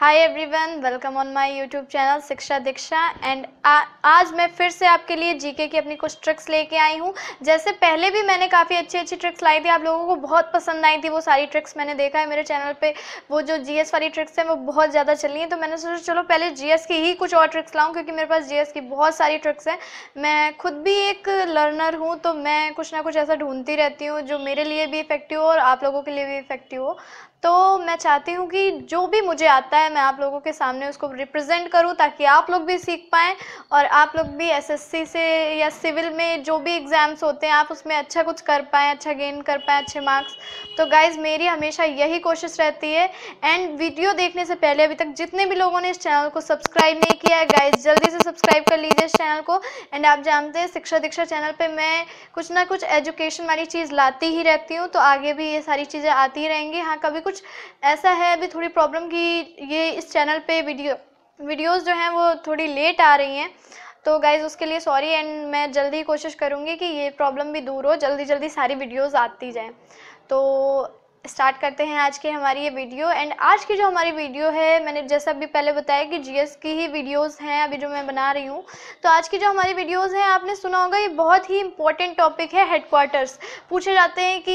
Hi everyone, welcome on my YouTube channel शिक्षा दीक्षा। And आज मैं फिर से आपके लिए जीके की अपनी कुछ ट्रिक्स लेके आई हूँ। जैसे पहले भी मैंने काफ़ी अच्छी ट्रिक्स लाई थी, आप लोगों को बहुत पसंद आई थी वो सारी ट्रिक्स। मैंने देखा है मेरे चैनल पे वो जो जीएस वाली ट्रिक्स हैं वो बहुत ज़्यादा चली हैं, तो मैंने सोचा चलो पहले जीएस की ही कुछ और ट्रिक्स लाऊँ, क्योंकि मेरे पास जीएस की बहुत सारी ट्रिक्स हैं। मैं खुद भी एक लर्नर हूँ, तो मैं कुछ ना कुछ ऐसा ढूंढती रहती हूँ जो मेरे लिए भी इफेक्टिव हो और आप लोगों के लिए भी इफेक्टिव हो। तो मैं चाहती हूँ कि जो भी मुझे आता है मैं आप लोगों के सामने उसको रिप्रेजेंट करूँ, ताकि आप लोग भी सीख पाएँ और आप लोग भी एसएससी से या सिविल में जो भी एग्ज़ाम्स होते हैं आप उसमें अच्छा कुछ कर पाएँ, अच्छा गेन कर पाएँ, अच्छे मार्क्स। तो गाइज़ मेरी हमेशा यही कोशिश रहती है। एंड वीडियो देखने से पहले अभी तक जितने भी लोगों ने इस चैनल को सब्सक्राइब नहीं किया है, गाइज़ जल्दी से सब्सक्राइब कर लीजिए इस चैनल को। एंड आप जानते हैं शिक्षा दीक्षा चैनल पे मैं कुछ ना कुछ एजुकेशन वाली चीज़ लाती ही रहती हूँ, तो आगे भी ये सारी चीज़ें आती ही रहेंगी। हाँ, कभी कुछ ऐसा है अभी थोड़ी प्रॉब्लम कि ये इस चैनल पे वीडियोज़ जो हैं वो थोड़ी लेट आ रही हैं, तो गाइज़ उसके लिए सॉरी। एंड मैं जल्दी कोशिश करूँगी कि ये प्रॉब्लम भी दूर हो, जल्दी सारी वीडियोज़ आती जाएँ। तो स्टार्ट करते हैं आज की हमारी ये वीडियो। एंड आज की जो हमारी वीडियो है, मैंने जैसा अभी पहले बताया कि जीएस की ही वीडियोस हैं अभी जो मैं बना रही हूँ। तो आज की जो हमारी वीडियोस हैं, आपने सुना होगा ये बहुत ही इंपॉर्टेंट टॉपिक है, हेडक्वार्टर्स। पूछे जाते हैं कि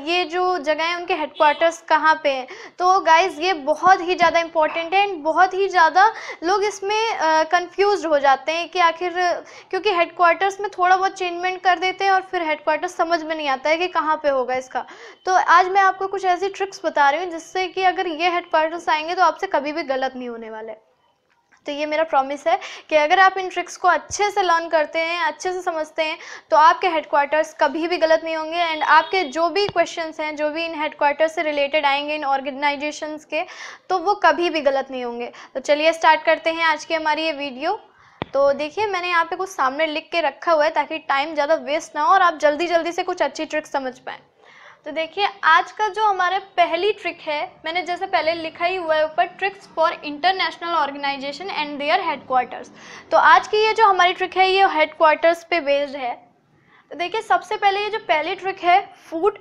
ये जो जगह है उनके हेडक्वार्टर्स कहाँ पे हैं। तो गाइज़ ये बहुत ही ज़्यादा इंपॉर्टेंट है एंड बहुत ही ज़्यादा लोग इसमें कन्फ्यूज हो जाते हैं कि आखिर, क्योंकि हेडक्वार्टर्स में थोड़ा बहुत चेंजमेंट कर देते हैं और फिर हेडक्वार्टर्स समझ में नहीं आता है कि कहाँ पे होगा इसका। तो आज मैं आपको कुछ ऐसी ट्रिक्स बता रही हूँ जिससे कि अगर ये हेडक्वार्टर्स आएंगे तो आपसे कभी भी गलत नहीं होने वाले। तो ये मेरा प्रॉमिस है कि अगर आप इन ट्रिक्स को अच्छे से लर्न करते हैं, अच्छे से समझते हैं, तो आपके हेडक्वार्टर्स कभी भी गलत नहीं होंगे। एंड आपके जो भी क्वेश्चंस हैं, जो भी इन हेडक्वार्टर्स से रिलेटेड आएंगे, इन ऑर्गेनाइजेशंस के, तो वो कभी भी गलत नहीं होंगे। तो चलिए स्टार्ट करते हैं आज की हमारी ये वीडियो। तो देखिए मैंने यहाँ पे कुछ सामने लिख के रखा हुआ है ताकि टाइम ज़्यादा वेस्ट ना हो और आप जल्दी से कुछ अच्छी ट्रिक्स समझ पाएँ। तो देखिए आज का जो हमारा पहली ट्रिक है, मैंने जैसे पहले लिखा ही हुआ है ऊपर, tricks for international organisation and their headquarters. तो आज की ये जो हमारी ट्रिक है ये हेडक्वार्टर्स पे बेस्ड है। तो देखिए सबसे पहले ये जो पहली ट्रिक है, फूड।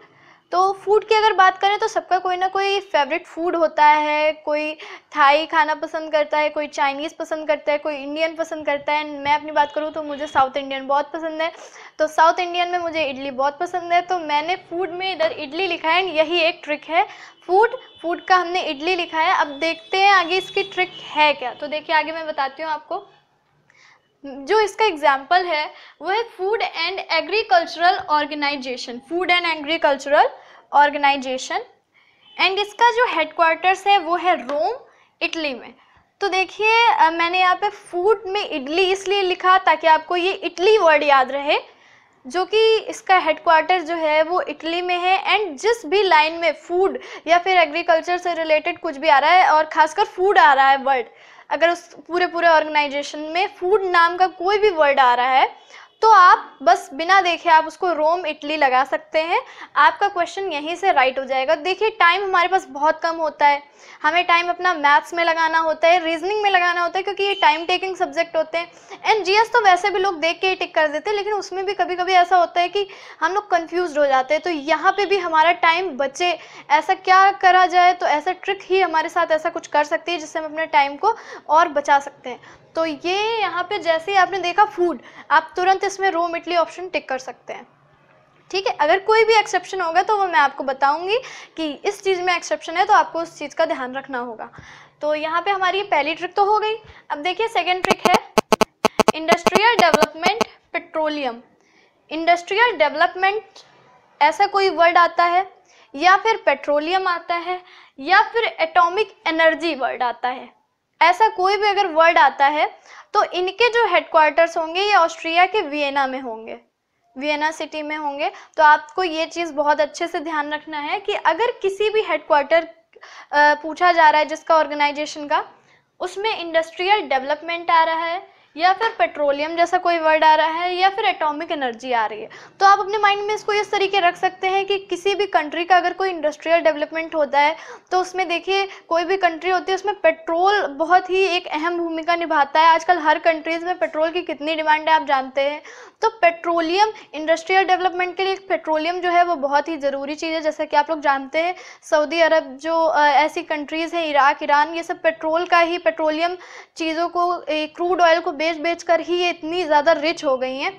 तो फूड की अगर बात करें तो सबका कोई ना कोई फेवरेट फूड होता है। कोई थाई खाना पसंद करता है, कोई चाइनीज़ पसंद करता है, कोई इंडियन पसंद करता है। मैं अपनी बात करूँ तो मुझे साउथ इंडियन बहुत पसंद है। तो साउथ इंडियन में मुझे इडली बहुत पसंद है, तो मैंने फूड में इधर इडली लिखा है। यही एक ट्रिक है, फूड का हमने इडली लिखा है। अब देखते हैं आगे इसकी ट्रिक है क्या। तो देखिए आगे मैं बताती हूँ आपको। जो इसका एग्जाम्पल है वो है food and agricultural organisation, food and agricultural organisation. And इसका जो हेडक्वार्टर्स है वो है रोम, इटली में। तो देखिए मैंने यहाँ पे फूड में इडली इसलिए लिखा ताकि आपको ये इटली वर्ड याद रहे, जो कि इसका हेडक्वार्टर जो है वो इटली में है। एंड जिस भी लाइन में फूड या फिर एग्रीकल्चर से रिलेटेड कुछ भी आ रहा है, और खासकर फूड आ रहा है वर्ड, अगर उस पूरे ऑर्गेनाइजेशन में फूड नाम का कोई भी वर्ड आ रहा है, तो आप बस बिना देखे आप उसको रोम इटली लगा सकते हैं। आपका क्वेश्चन यहीं से राइट हो जाएगा। देखिए टाइम हमारे पास बहुत कम होता है, हमें टाइम अपना मैथ्स में लगाना होता है, रीजनिंग में लगाना होता है, क्योंकि ये टाइम टेकिंग सब्जेक्ट होते हैं। एंड जीएस तो वैसे भी लोग देख के ही टिक कर देते हैं, लेकिन उसमें भी कभी कभी ऐसा होता है कि हम लोग कन्फ्यूज हो जाते हैं। तो यहाँ पे भी हमारा टाइम बचे, ऐसा क्या करा जाए, तो ऐसा ट्रिक ही हमारे साथ ऐसा कुछ कर सकती है जिससे हम अपने टाइम को और बचा सकते हैं। तो ये यहाँ पे जैसे ही आपने देखा फूड, आप तुरंत इसमें रोम इटली ऑप्शन टिक कर सकते हैं। ठीक है, अगर कोई भी एक्सेप्शन होगा तो वो मैं आपको बताऊंगी कि इस चीज़ में एक्सेप्शन है, तो आपको उस चीज़ का ध्यान रखना होगा। तो यहाँ पे हमारी पहली ट्रिक तो हो गई। अब देखिए सेकेंड ट्रिक है industrial development petroleum. Industrial development ऐसा कोई वर्ड आता है, या फिर पेट्रोलियम आता है, या फिर एटॉमिक एनर्जी वर्ड आता है। ऐसा कोई भी अगर वर्ड आता है तो इनके जो हेडक्वार्टर्स होंगे ये ऑस्ट्रिया के वियना में होंगे, वियना सिटी में होंगे। तो आपको ये चीज़ बहुत अच्छे से ध्यान रखना है कि अगर किसी भी हेडक्वार्टर पूछा जा रहा है जिसका ऑर्गेनाइजेशन का, उसमें इंडस्ट्रियल डेवलपमेंट आ रहा है, या फिर पेट्रोलियम जैसा कोई वर्ड आ रहा है, या फिर एटॉमिक एनर्जी आ रही है। तो आप अपने माइंड में इसको इस तरीके रख सकते हैं कि किसी भी कंट्री का अगर कोई इंडस्ट्रियल डेवलपमेंट होता है तो उसमें देखिए कोई भी कंट्री होती है उसमें पेट्रोल बहुत ही एक अहम भूमिका निभाता है। आजकल हर कंट्रीज़ में पेट्रोल की कितनी डिमांड है आप जानते हैं। तो पेट्रोलियम इंडस्ट्रियल डेवलपमेंट के लिए पेट्रोलियम जो है वो बहुत ही ज़रूरी चीज़ है। जैसा कि आप लोग जानते हैं सऊदी अरब जो ऐसी कंट्रीज़ हैं, इराक, ईरान, ये सब पेट्रोल का ही, पेट्रोलियम चीज़ों को, क्रूड ऑयल को बेच कर ही ये इतनी ज़्यादा रिच हो गई हैं।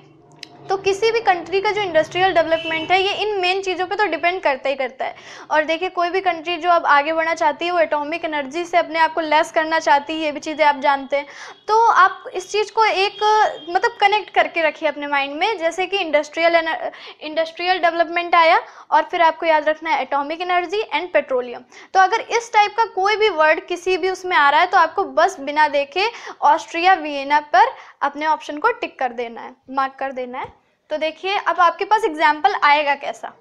तो किसी भी कंट्री का जो इंडस्ट्रियल डेवलपमेंट है ये इन मेन चीज़ों पे तो डिपेंड करता ही करता है। और देखिए कोई भी कंट्री जो अब आगे बढ़ना चाहती है वो एटॉमिक एनर्जी से अपने आप को लेस करना चाहती है, ये भी चीज़ें आप जानते हैं। तो आप इस चीज़ को एक मतलब कनेक्ट करके रखिए अपने माइंड में, जैसे कि इंडस्ट्रियल डेवलपमेंट आया और फिर आपको याद रखना है एटॉमिक एनर्जी एंड पेट्रोलियम। तो अगर इस टाइप का कोई भी वर्ड किसी भी उसमें आ रहा है तो आपको बस बिना देखे ऑस्ट्रिया वियना पर अपने ऑप्शन को टिक कर देना है, मार्क कर देना है। तो देखिए अब आपके पास एग्जाम्पल आएगा कैसा,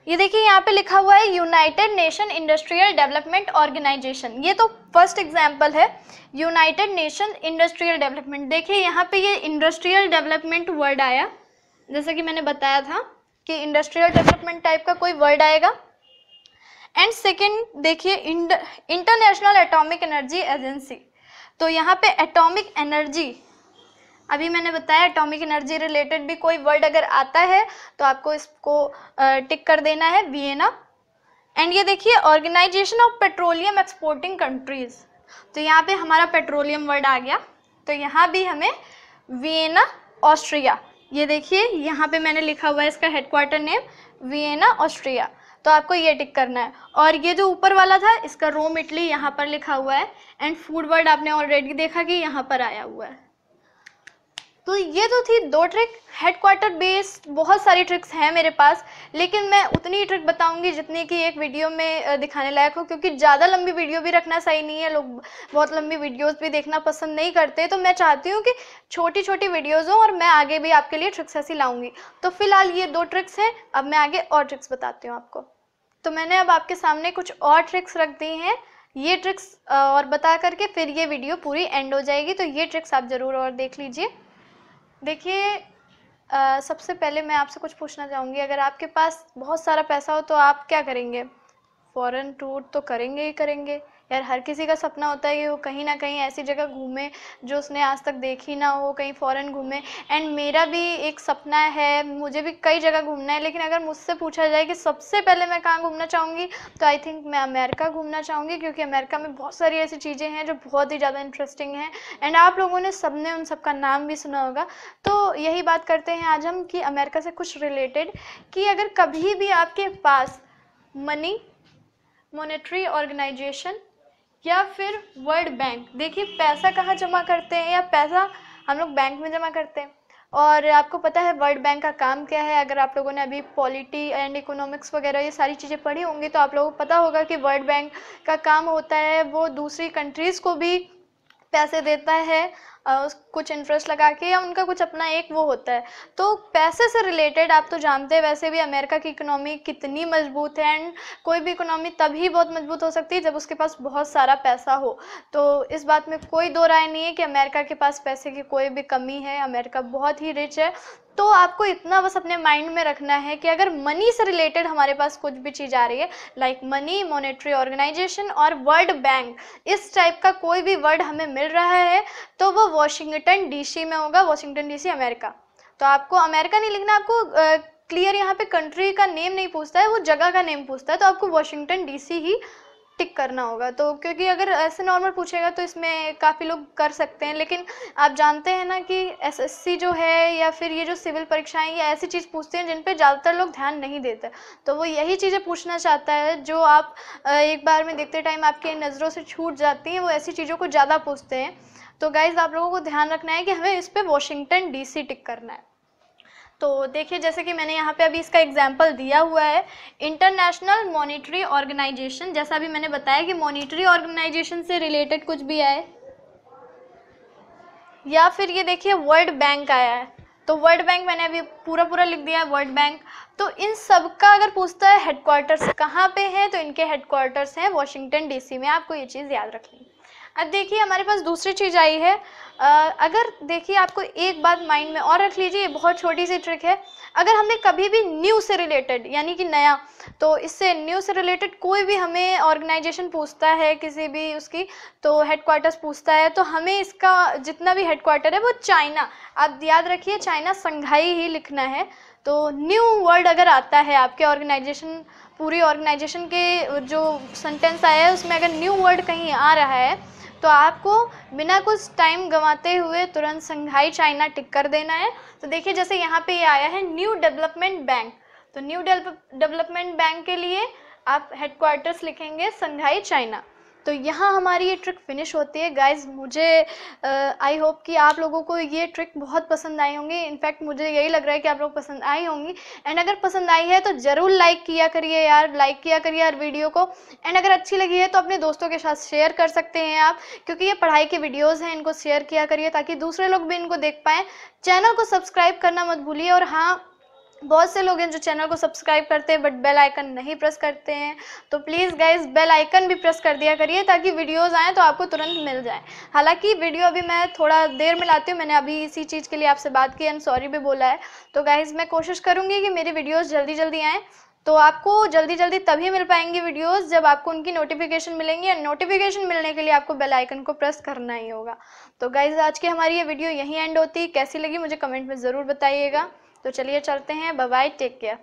ये देखिए यहाँ पे लिखा हुआ है united nation industrial development organisation. ये तो फर्स्ट एग्जाम्पल है, यूनाइटेड नेशन इंडस्ट्रियल डेवलपमेंट। देखिए यहाँ पे ये इंडस्ट्रियल डेवलपमेंट वर्ड आया, जैसे कि मैंने बताया था कि इंडस्ट्रियल डेवलपमेंट टाइप का कोई वर्ड आएगा। एंड सेकेंड देखिए इंटरनेशनल एटॉमिक एनर्जी एजेंसी। तो यहाँ पे एटॉमिक एनर्जी, अभी मैंने बताया एटॉमिक एनर्जी रिलेटेड भी कोई वर्ड अगर आता है तो आपको इसको टिक कर देना है, वियना। एंड ये देखिए organisation of petroleum exporting countries. तो यहाँ पे हमारा पेट्रोलियम वर्ड आ गया, तो यहाँ भी हमें वियना ऑस्ट्रिया, ये देखिए यहाँ पे मैंने लिखा हुआ है इसका हेडक्वार्टर नेम वियना ऑस्ट्रिया, तो आपको ये टिक करना है। और ये जो ऊपर वाला था इसका रोम इटली यहाँ पर लिखा हुआ है। एंड फूड वर्ड आपने ऑलरेडी देखा कि यहाँ पर आया हुआ है। तो ये तो थी 2 ट्रिक। हेडक्वार्टर बेस्ड बहुत सारी ट्रिक्स हैं मेरे पास, लेकिन मैं उतनी ही ट्रिक बताऊंगी जितनी कि एक वीडियो में दिखाने लायक हो, क्योंकि ज़्यादा लंबी वीडियो भी रखना सही नहीं है। लोग बहुत लंबी वीडियोस भी देखना पसंद नहीं करते, तो मैं चाहती हूँ कि छोटी छोटी वीडियोज़ हों और मैं आगे भी आपके लिए ट्रिक्स ऐसी लाऊंगी। तो फिलहाल ये 2 ट्रिक्स हैं, अब मैं आगे और ट्रिक्स बताती हूँ आपको। तो मैंने अब आपके सामने कुछ और ट्रिक्स रख दी हैं, ये ट्रिक्स और बता करके फिर ये वीडियो पूरी एंड हो जाएगी। तो ये ट्रिक्स आप ज़रूर और देख लीजिए। देखिए सबसे पहले मैं आपसे कुछ पूछना चाहूँगी, अगर आपके पास बहुत सारा पैसा हो तो आप क्या करेंगे? फॉरेन टूर तो करेंगे ही करेंगे यार। हर किसी का सपना होता है कि वो कहीं ना कहीं ऐसी जगह घूमे जो उसने आज तक देखी ना हो, कहीं फॉरेन घूमे। एंड मेरा भी एक सपना है, मुझे भी कई जगह घूमना है, लेकिन अगर मुझसे पूछा जाए कि सबसे पहले मैं कहाँ घूमना चाहूँगी तो आई थिंक मैं अमेरिका घूमना चाहूँगी, क्योंकि अमेरिका में बहुत सारी ऐसी चीज़ें हैं जो बहुत ही ज़्यादा इंटरेस्टिंग हैं। एंड आप लोगों ने सबने उन सब का नाम भी सुना होगा। तो यही बात करते हैं आज हम कि अमेरिका से कुछ रिलेटेड, कि अगर कभी भी आपके पास मनी, मॉनेटरी ऑर्गेनाइजेशन या फिर वर्ल्ड बैंक, देखिए पैसा कहाँ जमा करते हैं, या पैसा हम लोग बैंक में जमा करते हैं। और आपको पता है वर्ल्ड बैंक का काम क्या है? अगर आप लोगों ने अभी पॉलिटी एंड इकोनॉमिक्स वगैरह ये सारी चीज़ें पढ़ी होंगी तो आप लोगों को पता होगा कि वर्ल्ड बैंक का काम होता है वो दूसरी कंट्रीज़ को भी पैसे देता है कुछ इंटरेस्ट लगा के, या उनका कुछ अपना एक वो होता है। तो पैसे से रिलेटेड आप तो जानते हैं वैसे भी अमेरिका की इकोनॉमी कितनी मजबूत है। एंड कोई भी इकोनॉमी तभी बहुत मजबूत हो सकती है जब उसके पास बहुत सारा पैसा हो। तो इस बात में कोई दो राय नहीं है कि अमेरिका के पास पैसे की कोई भी कमी है, अमेरिका बहुत ही रिच है। तो आपको इतना बस अपने माइंड में रखना है कि अगर मनी से रिलेटेड हमारे पास कुछ भी चीज़ आ रही है, लाइक मनी, मॉनेटरी ऑर्गेनाइजेशन और वर्ल्ड बैंक, इस टाइप का कोई भी वर्ड हमें मिल रहा है तो वो वॉशिंगटन डीसी में होगा। Washington DC America. तो आपको अमेरिका नहीं लिखना, आपको क्लियर यहाँ पे कंट्री का नेम नहीं पूछता है, वो जगह का नेम पूछता है, तो आपको वॉशिंगटन डीसी ही टिक करना होगा। तो क्योंकि अगर ऐसे नॉर्मल पूछेगा तो इसमें काफ़ी लोग कर सकते हैं, लेकिन आप जानते हैं ना कि एसएससी जो है या फिर ये जो सिविल परीक्षाएं, ये ऐसी चीज़ पूछते हैं जिन पे ज़्यादातर लोग ध्यान नहीं देते। तो वो यही चीज़ें पूछना चाहता है जो आप एक बार में देखते टाइम आपके नज़रों से छूट जाती हैं, वो ऐसी चीज़ों को ज़्यादा पूछते हैं। तो गाइज़ आप लोगों को ध्यान रखना है कि हमें इस पर वॉशिंगटन डीसी टिक करना है। तो देखिए जैसे कि मैंने यहाँ पे अभी इसका एग्जाम्पल दिया हुआ है, इंटरनेशनल मॉनेटरी ऑर्गेनाइजेशन। जैसा अभी मैंने बताया कि मॉनेटरी ऑर्गेनाइजेशन से रिलेटेड कुछ भी आए, या फिर ये देखिए वर्ल्ड बैंक आया है, तो वर्ल्ड बैंक मैंने अभी पूरा लिख दिया है वर्ल्ड बैंक। तो इन सब का अगर पूछता है हेडक्वार्टर्स कहाँ पे है, तो इनके हेडक्वार्टर्स हैं वॉशिंगटन डीसी में। आपको ये चीज़ याद रखनी। अब देखिए हमारे पास दूसरी चीज़ आई है। अगर देखिए आपको एक बात माइंड में और रख लीजिए, ये बहुत छोटी सी ट्रिक है। अगर हमें कभी भी न्यू से रिलेटेड यानी कि नया, तो इससे न्यू से रिलेटेड कोई भी हमें ऑर्गेनाइजेशन पूछता है किसी भी उसकी, तो हेडक्वार्टर्स पूछता है, तो हमें इसका जितना भी हेडक्वार्टर है वो चाइना, आप याद रखिए चाइना संघाई ही लिखना है। तो न्यू वर्ड अगर आता है आपके ऑर्गेनाइजेशन, पूरी ऑर्गेनाइजेशन के जो सेंटेंस आया है उसमें अगर न्यू वर्ड कहीं आ रहा है, तो आपको बिना कुछ टाइम गंवाते हुए तुरंत संघाई चाइना टिक कर देना है। तो देखिए जैसे यहाँ पे ये आया है न्यू डेवलपमेंट बैंक, तो न्यू डेवलपमेंट बैंक के लिए आप हेडक्वार्टर्स लिखेंगे संघाई चाइना। तो यहाँ हमारी ये ट्रिक फिनिश होती है गाइज। मुझे आई होप कि आप लोगों को ये ट्रिक बहुत पसंद आई होंगी। इनफैक्ट मुझे यही लग रहा है कि आप लोग पसंद आई होंगी। एंड अगर पसंद आई है तो ज़रूर लाइक किया करिए यार, लाइक किया करिए यार वीडियो को। एंड अगर अच्छी लगी है तो अपने दोस्तों के साथ शेयर कर सकते हैं आप, क्योंकि ये पढ़ाई के वीडियोज़ हैं, इनको शेयर किया करिए ताकि दूसरे लोग भी इनको देख पाएँ। चैनल को सब्सक्राइब करना मत भूलिए। और हाँ, बहुत से लोग हैं जो चैनल को सब्सक्राइब करते हैं बट बेल आइकन नहीं प्रेस करते हैं, तो प्लीज़ गाइज बेल आइकन भी प्रेस कर दिया करिए ताकि वीडियोज़ आएँ तो आपको तुरंत मिल जाए। हालांकि वीडियो अभी मैं थोड़ा देर में लाती हूँ, मैंने अभी इसी चीज़ के लिए आपसे बात की एंड सॉरी भी बोला है। तो गाइज मैं कोशिश करूँगी कि मेरी वीडियोज़ जल्दी जल्दी आएँ। तो आपको जल्दी जल्दी तभी मिल पाएंगी वीडियोस जब आपको उनकी नोटिफिकेशन मिलेंगी, और नोटिफिकेशन मिलने के लिए आपको बेल आइकन को प्रेस करना ही होगा। तो गाइज आज की हमारी ये वीडियो यहीं एंड होती है। कैसी लगी मुझे कमेंट में ज़रूर बताइएगा। तो चलिए चलते हैं, बाय बाय, टेक केयर।